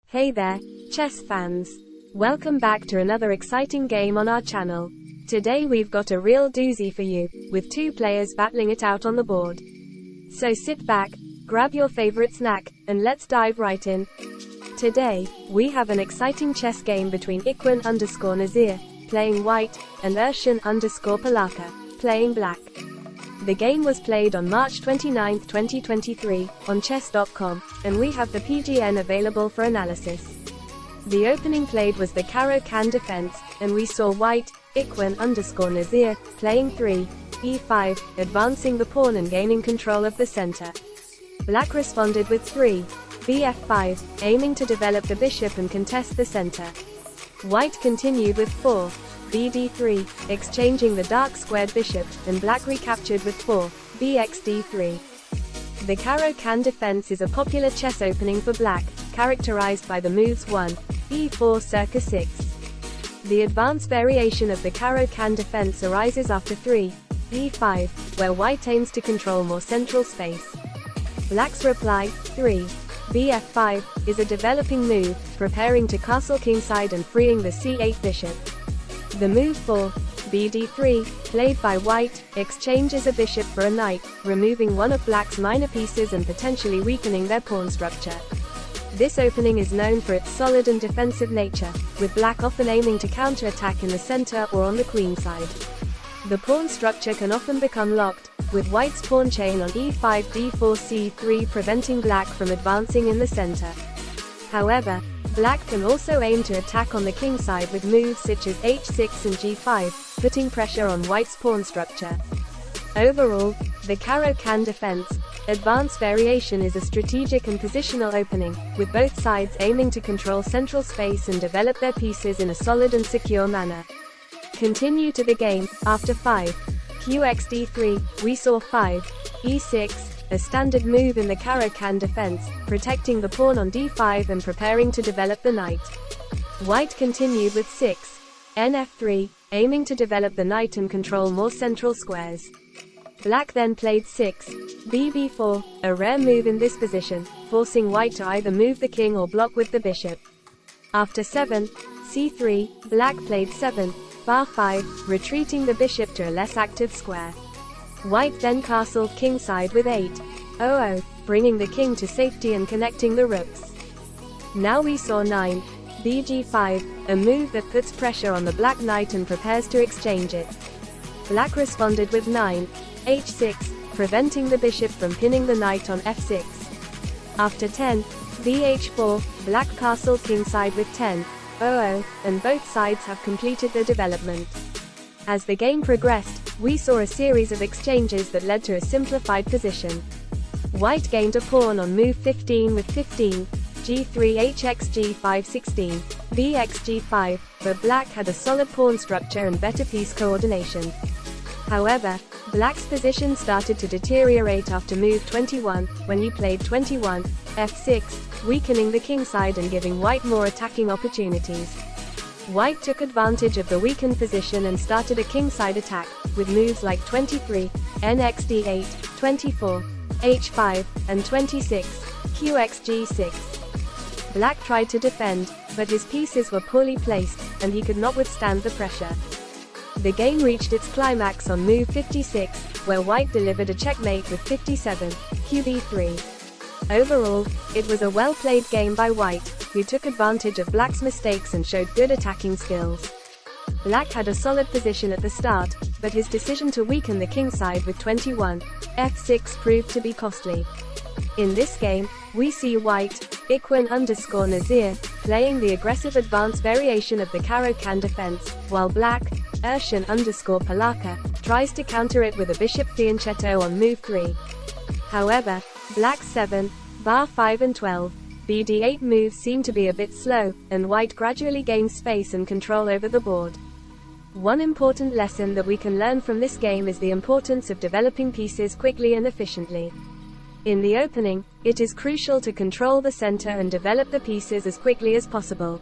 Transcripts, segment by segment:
Hey there, chess fans. Welcome back to another exciting game on our channel. Today we've got a real doozy for you, with two players battling it out on the board. So sit back, grab your favorite snack, and let's dive right in. Today, we have an exciting chess game between Iquan_Nazir, playing white, and Urshan_Palaka, playing black. The game was played on March 29, 2023, on chess.com, and we have the PGN available for analysis. The opening played was the Caro-Kann defense, and we saw white, Iquan_Nazir, playing 3, e5, advancing the pawn and gaining control of the center. Black responded with 3, bf5, aiming to develop the bishop and contest the center. White continued with 4, bd3, exchanging the dark squared bishop, and black recaptured with 4, bxd3. The Caro-Kann defense is a popular chess opening for black, characterized by the moves 1, e4 circa 6. The advanced variation of the Caro-Kann defense arises after 3, e5, where white aims to control more central space. Black's reply, 3, bf5, is a developing move, preparing to castle kingside and freeing the c8 bishop. The move 4, bd3, played by white, exchanges a bishop for a knight, removing one of black's minor pieces and potentially weakening their pawn structure. This opening is known for its solid and defensive nature, with black often aiming to counterattack in the center or on the queen side. The pawn structure can often become locked, with white's pawn chain on e5 d4 c3 preventing black from advancing in the center. However, black can also aim to attack on the king side with moves such as h6 and g5, putting pressure on white's pawn structure. Overall, the Caro-Kann defense, advanced variation is a strategic and positional opening, with both sides aiming to control central space and develop their pieces in a solid and secure manner. Continue to the game, after 5, qxd3, we saw 5, e6, a standard move in the Caro-Kann defense, protecting the pawn on d5 and preparing to develop the knight. White continued with 6, nf3, aiming to develop the knight and control more central squares. Black then played 6, bb4, a rare move in this position, forcing white to either move the king or block with the bishop. After 7, c3, black played 7, bar5, retreating the bishop to a less active square. White then castled kingside with 8-0, bringing the king to safety and connecting the rooks. Now we saw 9, bg5, a move that puts pressure on the black knight and prepares to exchange it. Black responded with 9, h6, preventing the bishop from pinning the knight on f6. After 10, bh4, black castled kingside with 10-0, and both sides have completed their development. As the game progressed, we saw a series of exchanges that led to a simplified position. White gained a pawn on move 15 with 15, g3 hx g5 16, bx g5, but black had a solid pawn structure and better piece coordination. However, black's position started to deteriorate after move 21, when he played 21, f6, weakening the kingside and giving white more attacking opportunities. White took advantage of the weakened position and started a kingside attack, with moves like 23, nxd8, 24, h5, and 26, qxg6. Black tried to defend, but his pieces were poorly placed, and he could not withstand the pressure. The game reached its climax on move 56, where white delivered a checkmate with 57, qb3. Overall, it was a well-played game by white, who took advantage of black's mistakes and showed good attacking skills. Black had a solid position at the start, but his decision to weaken the kingside with 21, f6 proved to be costly. In this game, we see white, Iquan_Nazir, playing the aggressive advanced variation of the Caro-Kann defense, while black, Urshan_Palaka, tries to counter it with a bishop fianchetto on move 3. However, black's 7, bar5 and 12, bd8 moves seem to be a bit slow, and white gradually gains space and control over the board. One important lesson that we can learn from this game is the importance of developing pieces quickly and efficiently. In the opening, it is crucial to control the center and develop the pieces as quickly as possible.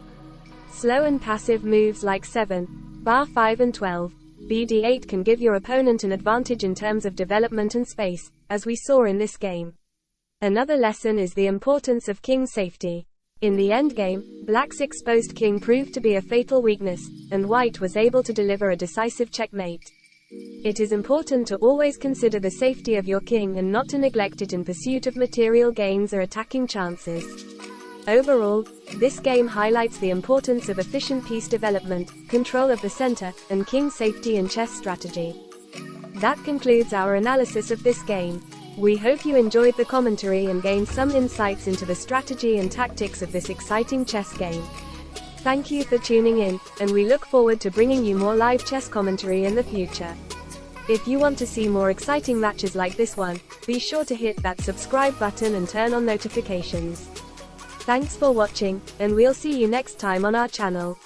Slow and passive moves like 7, bar5 and 12, bd8 can give your opponent an advantage in terms of development and space, as we saw in this game. Another lesson is the importance of king safety. In the endgame, Black's exposed king proved to be a fatal weakness, and White was able to deliver a decisive checkmate. It is important to always consider the safety of your king and not to neglect it in pursuit of material gains or attacking chances. Overall, this game highlights the importance of efficient piece development, control of the center, and king safety in chess strategy. That concludes our analysis of this game. We hope you enjoyed the commentary and gained some insights into the strategy and tactics of this exciting chess game. Thank you for tuning in, and we look forward to bringing you more live chess commentary in the future. If you want to see more exciting matches like this one, be sure to hit that subscribe button and turn on notifications. Thanks for watching, and we'll see you next time on our channel.